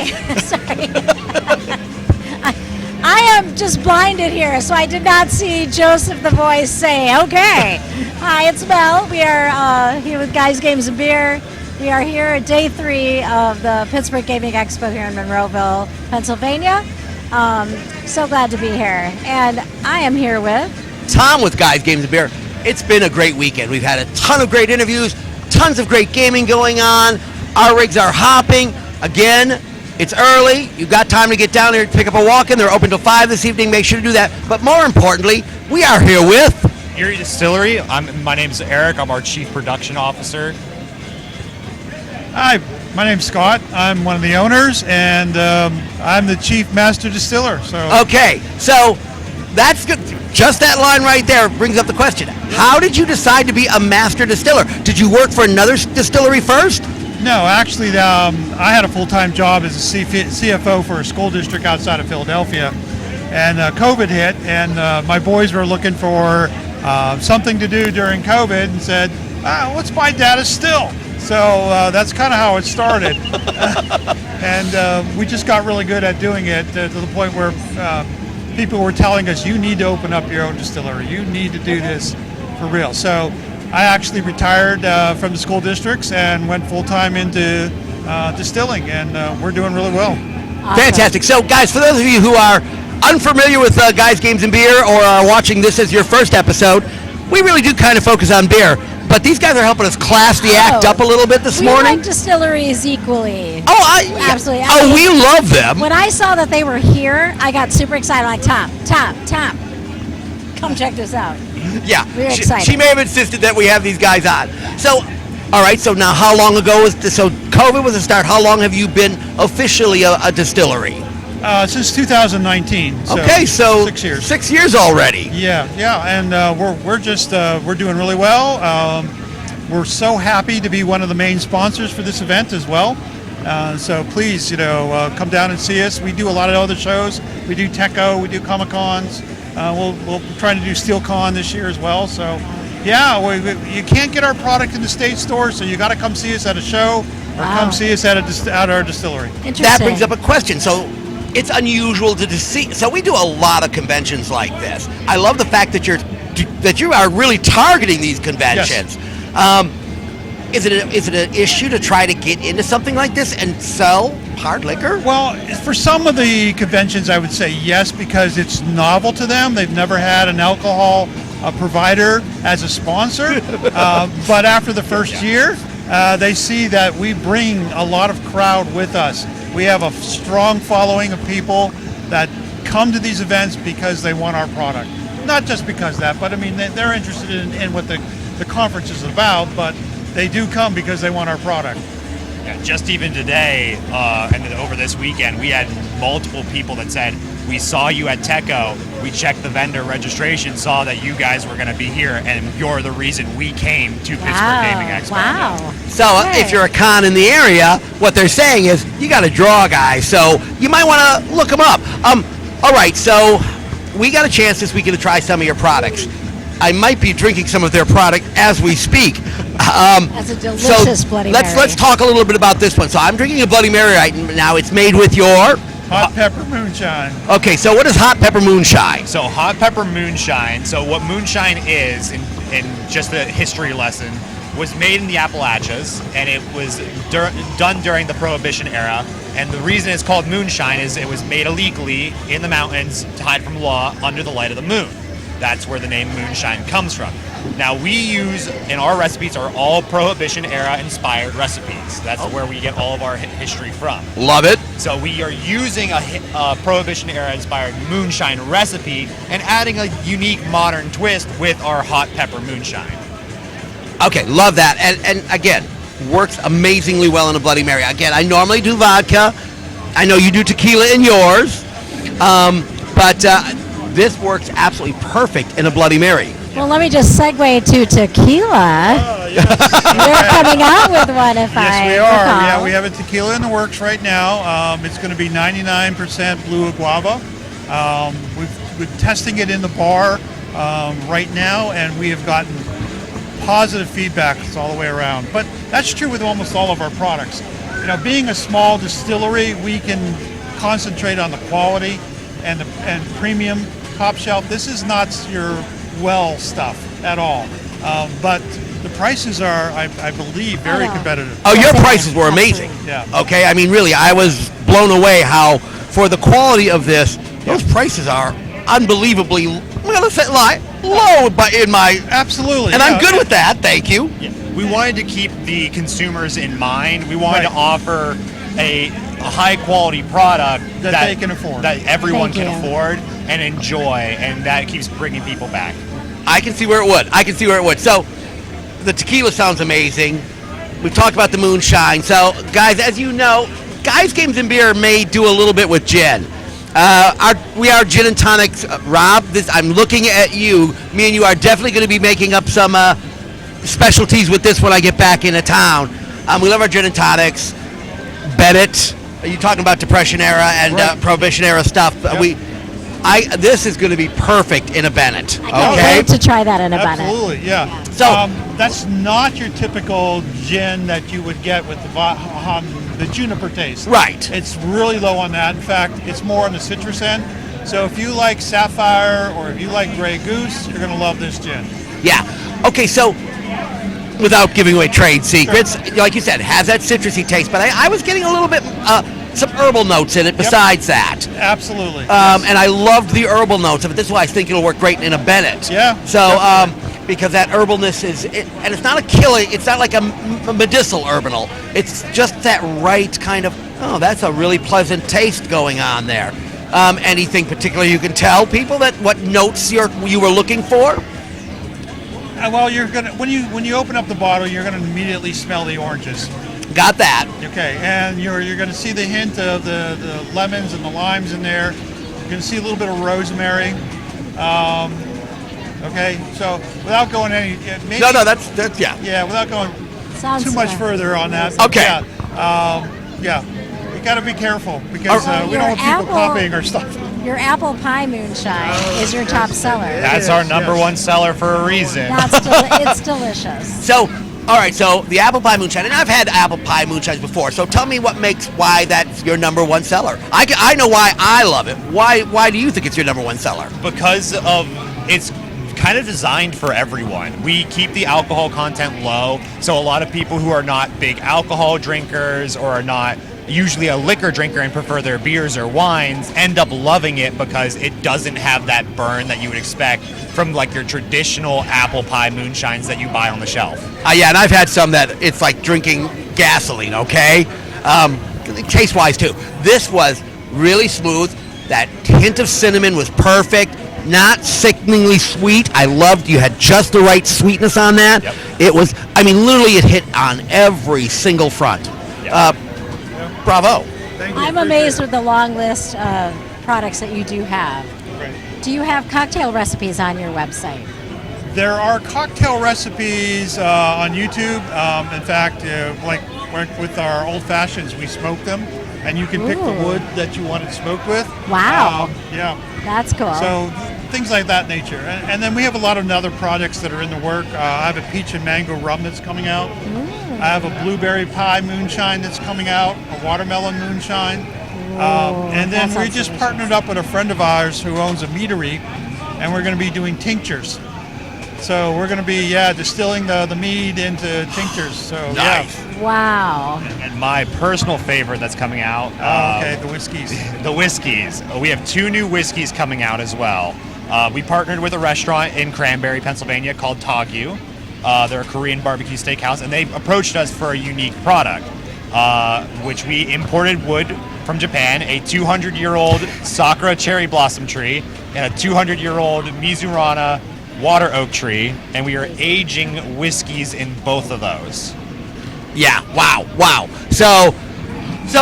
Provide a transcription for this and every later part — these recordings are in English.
Hi. Sorry. I am just blinded here, so I did not see Joseph the Voice say, okay. Hi, it's Mel. We are here with Guys, Games, and Beer. We are here at day 3 of the Pittsburgh Gaming Expo here in Monroeville, Pennsylvania. So glad to be here. And I am here with Tom with Guys, Games, and Beer. It's been a great weekend. We've had a ton of great interviews, tons of great gaming going on. Our rigs are hopping. Again, it's early. You've got time to get down there to pick up a walk-in. They're open till 5 this evening. Make sure to do that. But more importantly, we are here with Erie Distillery. My name's Eric. I'm our Chief Production Officer. Hi, my name's Scott. I'm one of the owners, and I'm the Chief Master Distiller. Okay, so that's good. Just that line right there brings up the question. How did you decide to be a master distiller? Did you work for another distillery first? No, actually, I had a full-time job as a CFO for a school district outside of Philadelphia, and COVID hit, and my boys were looking for something to do during COVID and said, let's buy Data Still. So that's kind of how it started. And we just got really good at doing it to the point where people were telling us, you need to open up your own distillery. You need to do this for real. So I actually retired from the school districts and went full-time into distilling, and we're doing really well. Awesome. Fantastic. So, guys, for those of you who are unfamiliar with Guys, Games, and Beer or are watching this as your first episode, we really do kind of focus on beer. But these guys are helping us class the act up a little bit this morning. We like distilleries equally. Oh, absolutely. We love them. When I saw that they were here, I got super excited. I'm like, Tom, come check this out. Yeah, we were excited. She may have insisted that we have these guys on. So, all right, so now how long ago was this? So COVID was the start. How long have you been officially a distillery? Since 2019. Okay, so 6 years. 6 years already. Yeah, and we're doing really well. We're so happy to be one of the main sponsors for this event as well. So please, come down and see us. We do a lot of other shows. We do TechO, we do Comic Cons. We'll trying to do SteelCon this year as well. So, yeah, you can't get our product in the state store, so you got to come see us at a show or come see us at our distillery. Interesting. That brings up a question. So it's unusual to see. So we do a lot of conventions like this. I love the fact that you are really targeting these conventions. Yes. Is it an issue to try to get into something like this and sell hard liquor? Well, for some of the conventions, I would say yes, because it's novel to them. They've never had an alcohol provider as a sponsor. But after the first year, they see that we bring a lot of crowd with us. We have a strong following of people that come to these events because they want our product. Not just because of that, but I mean, they're interested in what the conference is about, but they do come because they want our product. Yeah, just even today, and then over this weekend, we had multiple people that said, we saw you at TechO, we checked the vendor registration, saw that you guys were going to be here, and you're the reason we came to Pittsburgh Gaming Expo. Wow. So if you're a con in the area, what they're saying is you got to draw guys, so you might want to look them up. All right, so we got a chance this weekend to try some of your products. I might be drinking some of their product as we speak. That's a delicious Bloody Mary. Let's talk a little bit about this one. So I'm drinking a Bloody Mary right now. It's made with your hot pepper moonshine. Okay, so what is hot pepper moonshine? So hot pepper moonshine. So what moonshine is, in just a history lesson, was made in the Appalachians, and it was done during the Prohibition era. And the reason it's called moonshine is it was made illegally in the mountains to hide from law under the light of the moon. That's where the name moonshine comes from. Now we use, in our recipes, are all Prohibition era inspired recipes. That's where we get all of our history from. Love it. So we are using a Prohibition era inspired moonshine recipe and adding a unique modern twist with our hot pepper moonshine. Okay, love that. And again, works amazingly well in a Bloody Mary. Again, I normally do vodka. I know you do tequila in yours. But this works absolutely perfect in a Bloody Mary. Well, let me just segue to tequila. You're coming out with one, if Yes, we recall. are. Yeah, we have a tequila in the works right now. It's going to be 99% blue guava. We're testing it in the bar right now, and we have gotten positive feedback all the way around. But that's true with almost all of our products. being a small distillery, we can concentrate on the quality and premium top shelf. This is not your well stuff at all. But the prices are, I believe, very competitive. Oh, your prices were amazing. Yeah. Okay, I mean, really, I was blown away how, for the quality of this, those prices are unbelievably, well, let's say, low in my... Absolutely. And I'm good with that, thank you. Yeah. We wanted to keep the consumers in mind. We wanted to offer a high quality product that they can afford, that everyone Thank can you. afford and enjoy, and that keeps bringing people back. I can see where it would. So, the tequila sounds amazing. We've talked about the moonshine. So, guys, as you know, Guys Games and Beer may do a little bit with gin. We are gin and tonics. Rob, I'm looking at you. Me and you are definitely going to be making up some specialties with this when I get back into town. We love our gin and tonics. Bennett, are you talking about Depression era and Prohibition era stuff? Yep. This is going to be perfect in a Bennett. I can't wait to try that in a Bennett. Absolutely, yeah. So that's not your typical gin that you would get with the juniper taste. Right. It's really low on that. In fact, it's more on the citrus end. So if you like Sapphire or if you like Grey Goose, you're going to love this gin. Yeah. Okay, so without giving away trade secrets, like you said, it has that citrusy taste, but I was getting a little bit, some herbal notes in it besides that. Absolutely. And I loved the herbal notes of it. This is why I think it'll work great in a Bennett. Yeah. So, because that herbalness and it's not a killing, it's not like a medicinal herbal. It's just that right kind of, that's a really pleasant taste going on there. Anything particular you can tell people that what notes you were looking for? Well, you're gonna when you open up the bottle, you're gonna immediately smell the oranges. Got that. Okay, and you're gonna see the hint of the lemons and the limes in there. You're gonna see a little bit of rosemary. Okay, so without going maybe, No, that's yeah. Yeah, without going Sounds too much good. further on that. Okay. Yeah, you got to be careful because we don't want people copying our stuff. Your apple pie moonshine is your top seller. That's our number one seller for a reason. It's delicious. So, all right, so the apple pie moonshine, and I've had apple pie moonshines before, so tell me why that's your number one seller. I know why I love it. Why do you think it's your number one seller? Because of it's kind of designed for everyone. We keep the alcohol content low, so a lot of people who are not big alcohol drinkers or are not usually a liquor drinker and prefer their beers or wines end up loving it because it doesn't have that burn that you would expect from like your traditional apple pie moonshines that you buy on the shelf. Yeah, and I've had some that it's like drinking gasoline, okay? Taste-wise, too. This was really smooth. That hint of cinnamon was perfect. Not sickeningly sweet. I loved you had just the right sweetness on that. Yep. It was, literally it hit on every single front. Yep. Bravo. Thank you. I'm amazed with the long list of products that you do have. Right. Do you have cocktail recipes on your website? There are cocktail recipes on YouTube. In fact, like with our old fashions, we smoke them, and you can pick the Ooh. wood that you want it smoked with. Wow. Yeah. That's cool. So things like that nature. And then we have a lot of other projects that are in the work. I have a peach and mango rum that's coming out. I have a blueberry pie moonshine that's coming out, a watermelon moonshine. And then that we sounds just delicious. partnered up with a friend of ours who owns a meadery, and we're going to be doing tinctures. So we're going to be, distilling the mead into tinctures. So, Nice. Wow. And my personal favorite that's coming out, Okay, the whiskeys. the whiskeys. We have 2 new whiskeys coming out as well. We partnered with a restaurant in Cranberry, Pennsylvania called Tagyu. They're a Korean barbecue steakhouse, and they approached us for a unique product, which we imported wood from Japan, a 200-year-old Sakura cherry blossom tree, and a 200-year-old Mizurana water oak tree, and we are aging whiskeys in both of those. Yeah, wow. So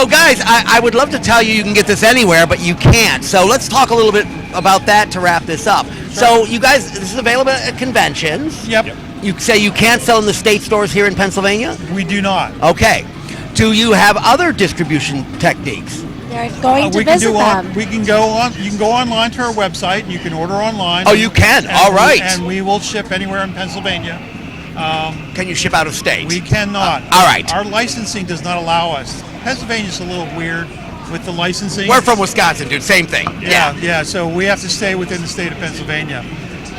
guys, I would love to tell you can get this anywhere, but you can't. So let's talk a little bit about that to wrap this up. So you guys, this is available at conventions. Yep. You say you can't sell in the state stores here in Pennsylvania? We do not. Okay. Do you have other distribution techniques? They're going to we can visit them. You can go online to our website, and you can order online. Oh, you can? All right. And we will ship anywhere in Pennsylvania. Can you ship out of state? We cannot. All right. Our licensing does not allow us Pennsylvania's a little weird with the licensing. We're from Wisconsin, dude. Same thing. Yeah. So we have to stay within the state of Pennsylvania.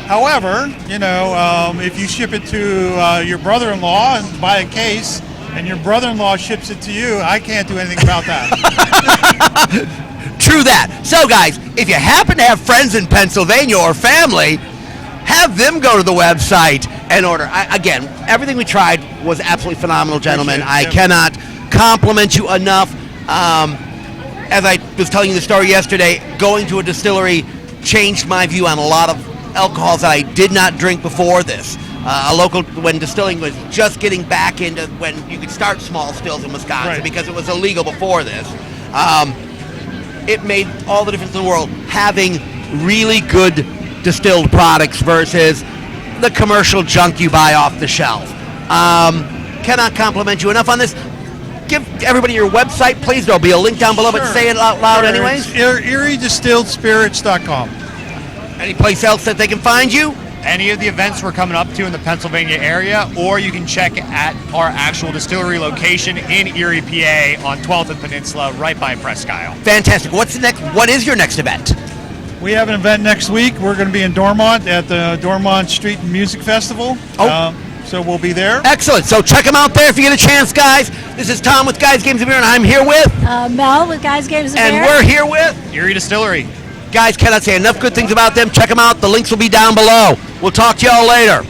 However, if you ship it to your brother-in-law and buy a case, and your brother-in-law ships it to you, I can't do anything about that. True that. So, guys, if you happen to have friends in Pennsylvania or family, have them go to the website and order. Again, everything we tried was absolutely phenomenal, gentlemen. I cannot compliment you enough. As I was telling you the story yesterday, going to a distillery changed my view on a lot of alcohols that I did not drink before this. When distilling was just getting back into when you could start small stills in Wisconsin because it was illegal before this. It made all the difference in the world having really good distilled products versus the commercial junk you buy off the shelf. Cannot compliment you enough on this. Give everybody your website, please. There'll be a link down below, but say it out loud anyways. ErieDistilledSpirits.com. Any place else that they can find you? Any of the events we're coming up to in the Pennsylvania area, or you can check at our actual distillery location in Erie, PA on 12th and Peninsula, right by Presque Isle. Fantastic. What is your next event? We have an event next week. We're going to be in Dormont at the Dormont Street Music Festival. So we'll be there. Excellent. So check them out there if you get a chance, guys. This is Tom with Guys, Games, and Beer, and I'm here with... Mel with Guys, Games, and Beer. And we're here with... Erie Distillery. Guys, cannot say enough good things about them. Check them out. The links will be down below. We'll talk to y'all later.